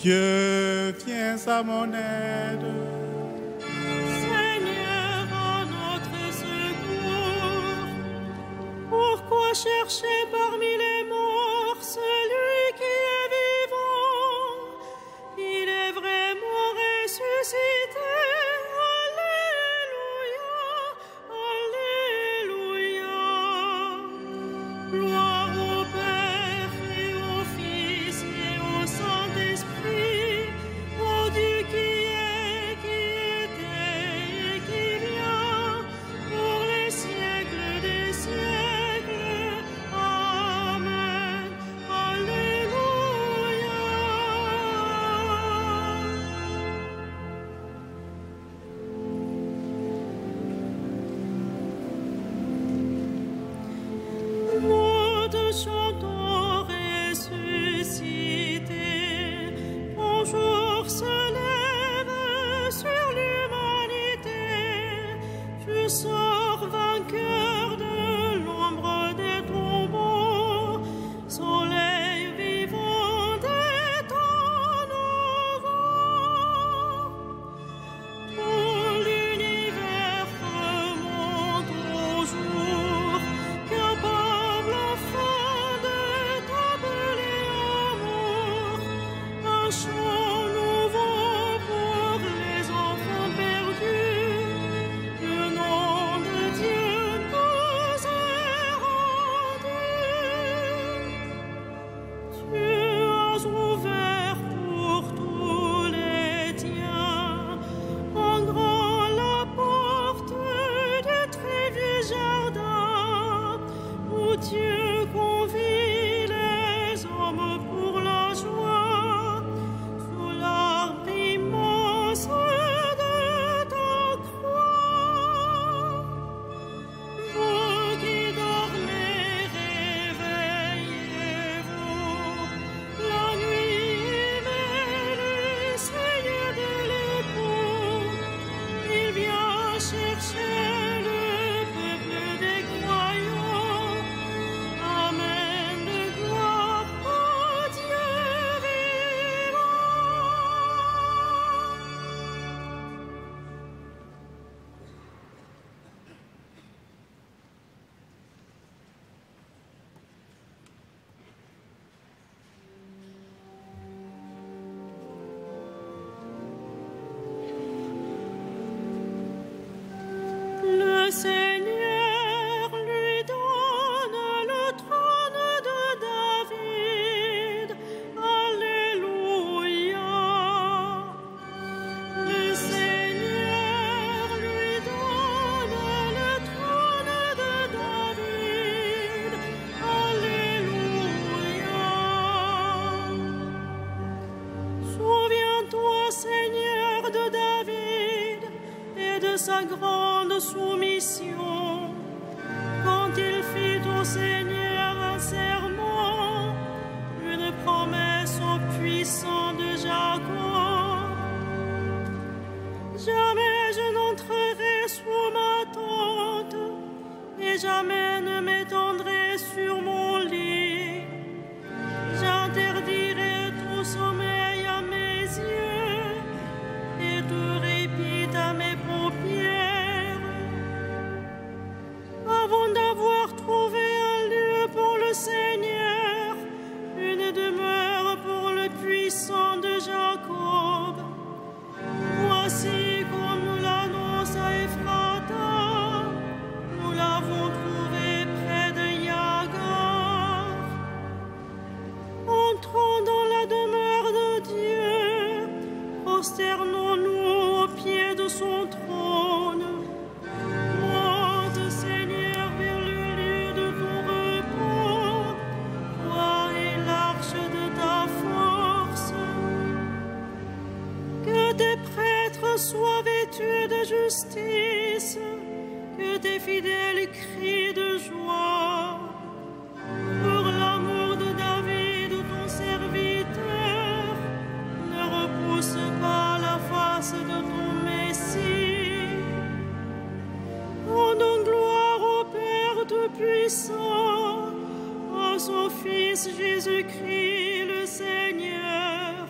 Dieu, viens à mon aide. Seigneur, à notre secours. Pourquoi chercher parmi les morts celui qui est vivant? Il est vraiment ressuscité. Alléluia, Alléluia. Gloire au Père et au Fils et au Saint-Esprit, au Dieu qui est, qui était et qui vient, pour les siècles des siècles. Amen. Alléluia. Nous te chantons ressuscité, ton jour se lève sur l'humanité. Tu sors vainqueur de l'ombre des tombeaux, soleil vivant des temps nouveaux. Tout l'univers remonte au jour, capable enfin de t'appeler amour. Un chant nouveau pour les enfants perdus, le nom de Dieu nous est rendu. Tu as ouvert pour tous les tiens en grand la porte du très vieux jardin, où Dieu convie les hommes pour la joie, sous l'arbre immense de ta croix. Vous qui dormez, réveillez-vous. La nuit est le Seigneur de l'époux. Il vient chercher le peuple des croyants. Amen de gloire au Dieu vivant. Le Seigneur lui donne le trône de David. Alléluia. Le Seigneur lui donne le trône de David. Alléluia. Souviens-toi, Seigneur, de David et de sa grande soumission, quand il fit au Seigneur un serment, une promesse au puissant de Jacob. Jamais je n'entrerai sous ma tente, et jamais ne m'étendrai sur mon lit. J'interdirai tout sommeil à mes yeux, et tout répit à mes paupières. Avant d'avoir trouvé un lieu pour le Seigneur, une demeure pour le puissant de Jacob, voici comme nous l'annonce à Ephrata, nous l'avons trouvé près de Yagar. Entrons dans la demeure de Dieu, prosternons-nous aux pieds de son trône. Monte, Seigneur, vers le lieu de ton repos, toi et l'arche de ta force. Que tes prêtres soient vêtus de justice, que tes fidèles crient de joie. Pour l'amour de David, ton serviteur, ne repousse pas la face de ton Messie. Rendons gloire au Père Tout-Puissant, à son Fils Jésus-Christ le Seigneur.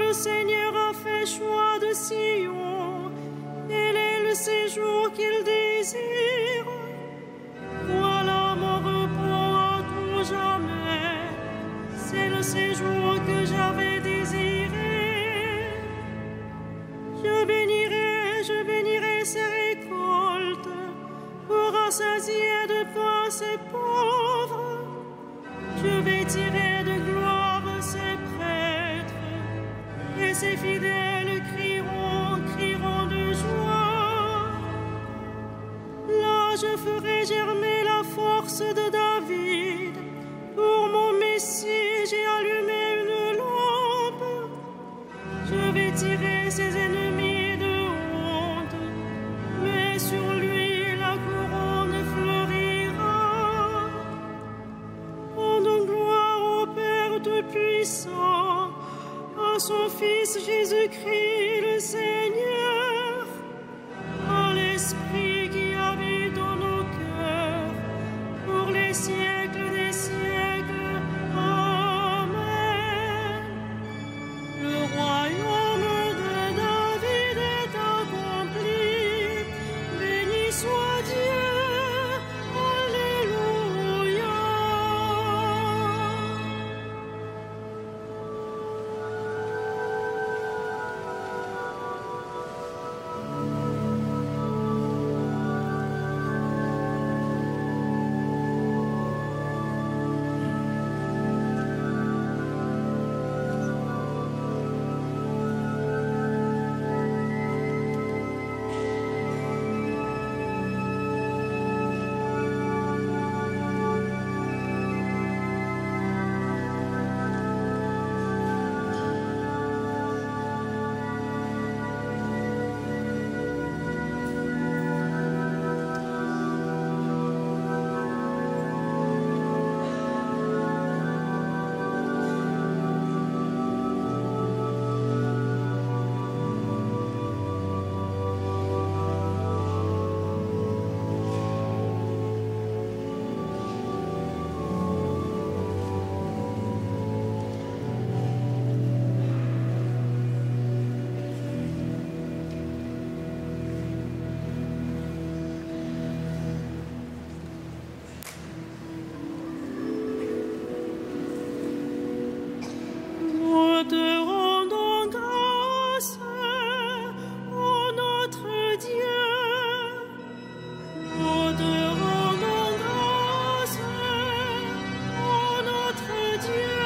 le Seigneur a fait choix de Sion, elle est le séjour qu'il désire. Voilà mon repos à tout jamais, c'est le séjour que j'avais désiré. Je bénirai ses récoltes, pour rassasier de pain ses pauvres. Je vais tirer de gloire ses prêtres, et ses fidèles crieront de joie. Là, je ferai germer la force de David. Pour mon Messie, j'ai allumé une lampe. Je vais tirer ses ennemis de honte, mais sur lui la couronne fleurira. Rendons gloire au Père Tout-Puissant, à son Fils Jésus-Christ le Seigneur, à l'Esprit qui habite dans nos cœurs, pour les siècles des siècles. Amen. Le royaume de David est accompli, béni soit Dieu. Alléluia. Nous te rendons grâce, ô notre Dieu. Nous te rendons grâce, ô notre Dieu.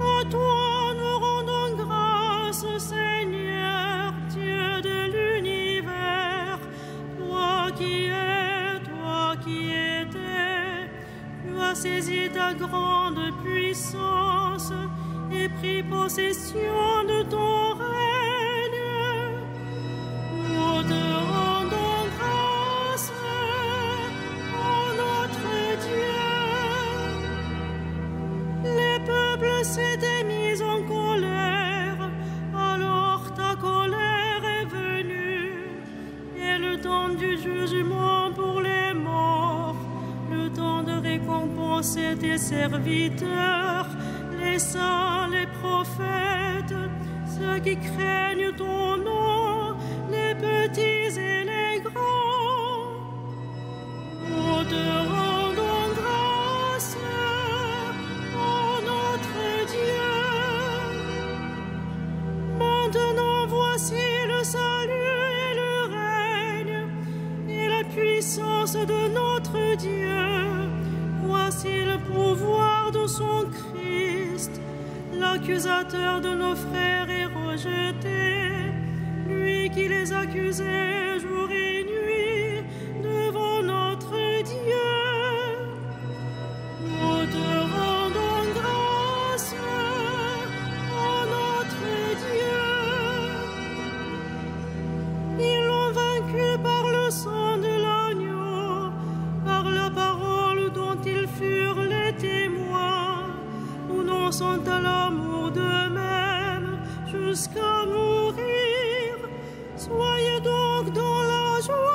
À toi nous rendons grâce, Seigneur, Dieu de l'univers. Toi qui étais, tu as saisi ta grande puissance et pris possession de ton règne. Nous te rendons grâce, ô notre Dieu. Les peuples s'étaient mis en colère, alors ta colère est venue, et le temps du jugement pour les morts, le temps de récompenser tes serviteurs, les saints, les prophètes, ceux qui craignent ton nom, les petits et les grands. Nous te rendons grâce, ô notre Dieu. Maintenant voici le salut et le règne et la puissance de notre Dieu. Voici le pouvoir de son Christ. L'accusateur de nos frères est rejeté, lui qui les accusait jour et nuit devant notre Dieu. Nous te rendons grâce, ô notre Dieu. Ils l'ont vaincu par le sang de l'agneau, par la parole dont ils furent les témoins, renonçant à l'amour d'eux-mêmes jusqu'à mourir. Soyez donc dans la joie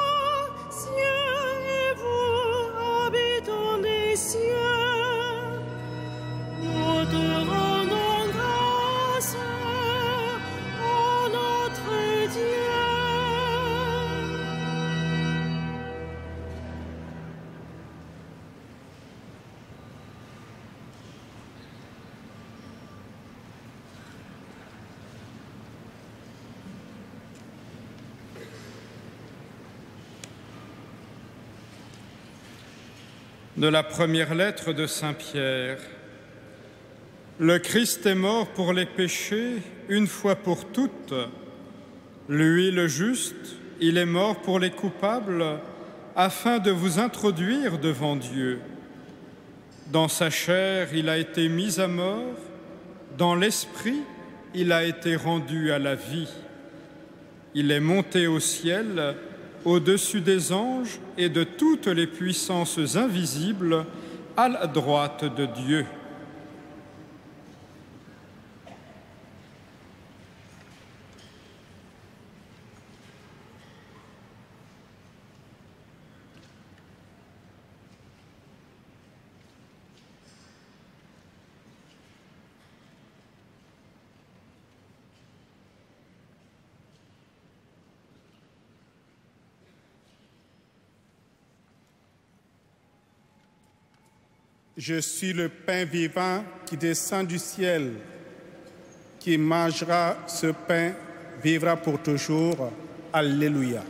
de la première lettre de Saint Pierre. Le Christ est mort pour les péchés, une fois pour toutes. Lui, le juste, il est mort pour les coupables, afin de vous introduire devant Dieu. Dans sa chair, il a été mis à mort, dans l'esprit, il a été rendu à la vie. Il est monté au ciel, au-dessus des anges et de toutes les puissances invisibles, à la droite de Dieu. Je suis le pain vivant qui descend du ciel. Qui mangera ce pain vivra pour toujours. Alléluia.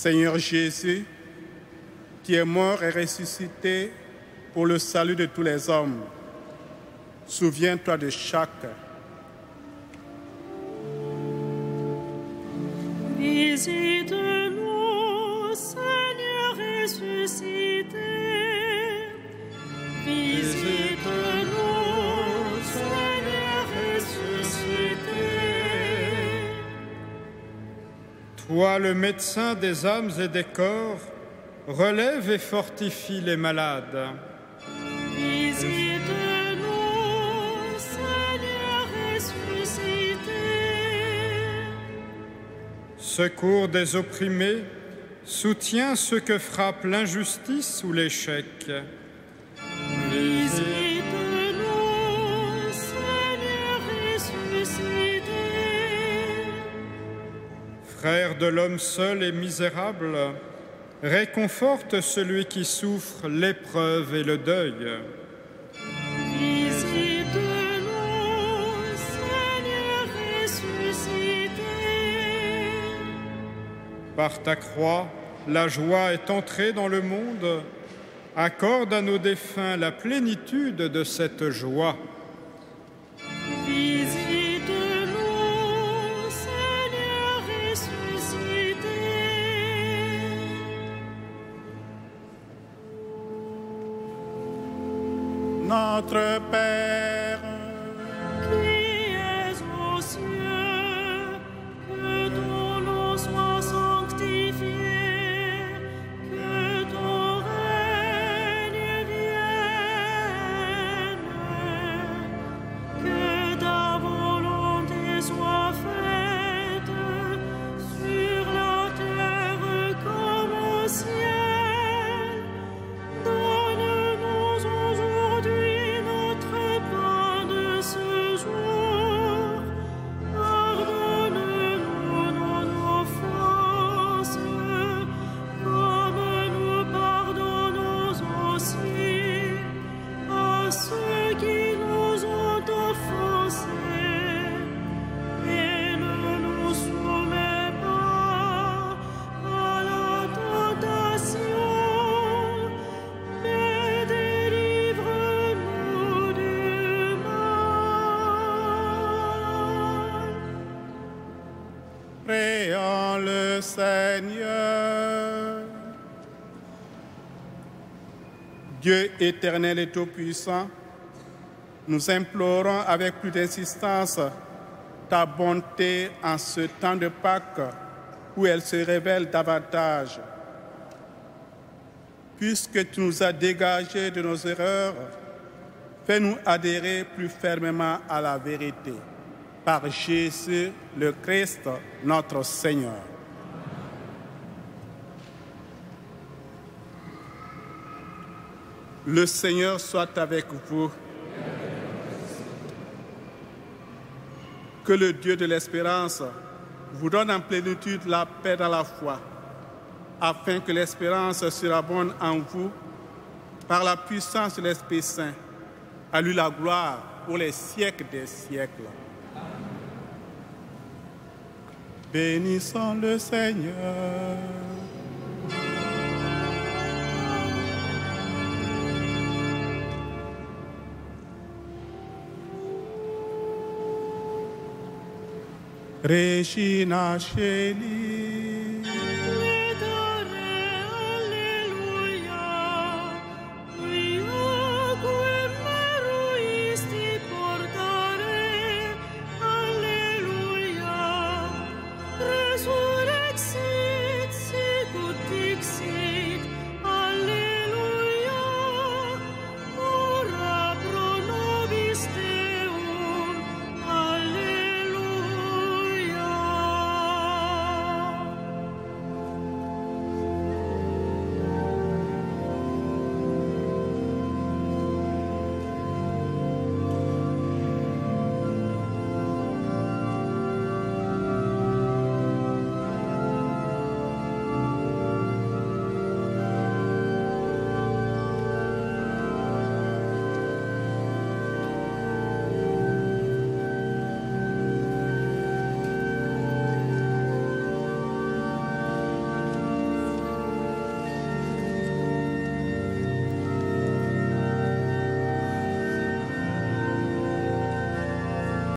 Seigneur Jésus, qui est mort et ressuscité pour le salut de tous les hommes, souviens-toi de chacun. Visite-nous, Seigneur ressuscité. Visite-nous, Seigneur ressuscité. Toi, le médecin des âmes et des corps, relève et fortifie les malades. Visite-nous, Seigneur ressuscité. Secours des opprimés, soutiens ceux que frappe l'injustice ou l'échec. Visite-nous, Seigneur ressuscité. frère de l'homme seul et misérable, réconforte celui qui souffre l'épreuve et le deuil. Visite-nous, Seigneur ressuscité. Par ta croix, la joie est entrée dans le monde. Accorde à nos défunts la plénitude de cette joie. Visite-nous, Seigneur ressuscité. Notre Père, Qui es aux cieux, que ton nom soit sanctifié, que ton règne vienne, que ta volonté soit faite sur la terre comme au ciel. Donne-nous aujourd'hui notre pain de ce jour. Pardonne-nous nos offenses, comme nous pardonnons aussi à ceux qui nous ont offensés. Et ne nous soumets pas à la tentation, mais délivre-nous du mal. prions le Seigneur. Dieu éternel et tout-puissant, nous implorons avec plus d'insistance ta bonté en ce temps de Pâques où elle se révèle davantage. Puisque tu nous as dégagés de nos erreurs, fais-nous adhérer plus fermement à la vérité. Par Jésus le Christ, notre Seigneur. Le Seigneur soit avec vous. Que le Dieu de l'espérance vous donne en plénitude la paix dans la foi, afin que l'espérance surabonde en vous par la puissance de l'Esprit Saint. À lui la gloire pour les siècles des siècles. Bénissons le Seigneur. Regina Coeli,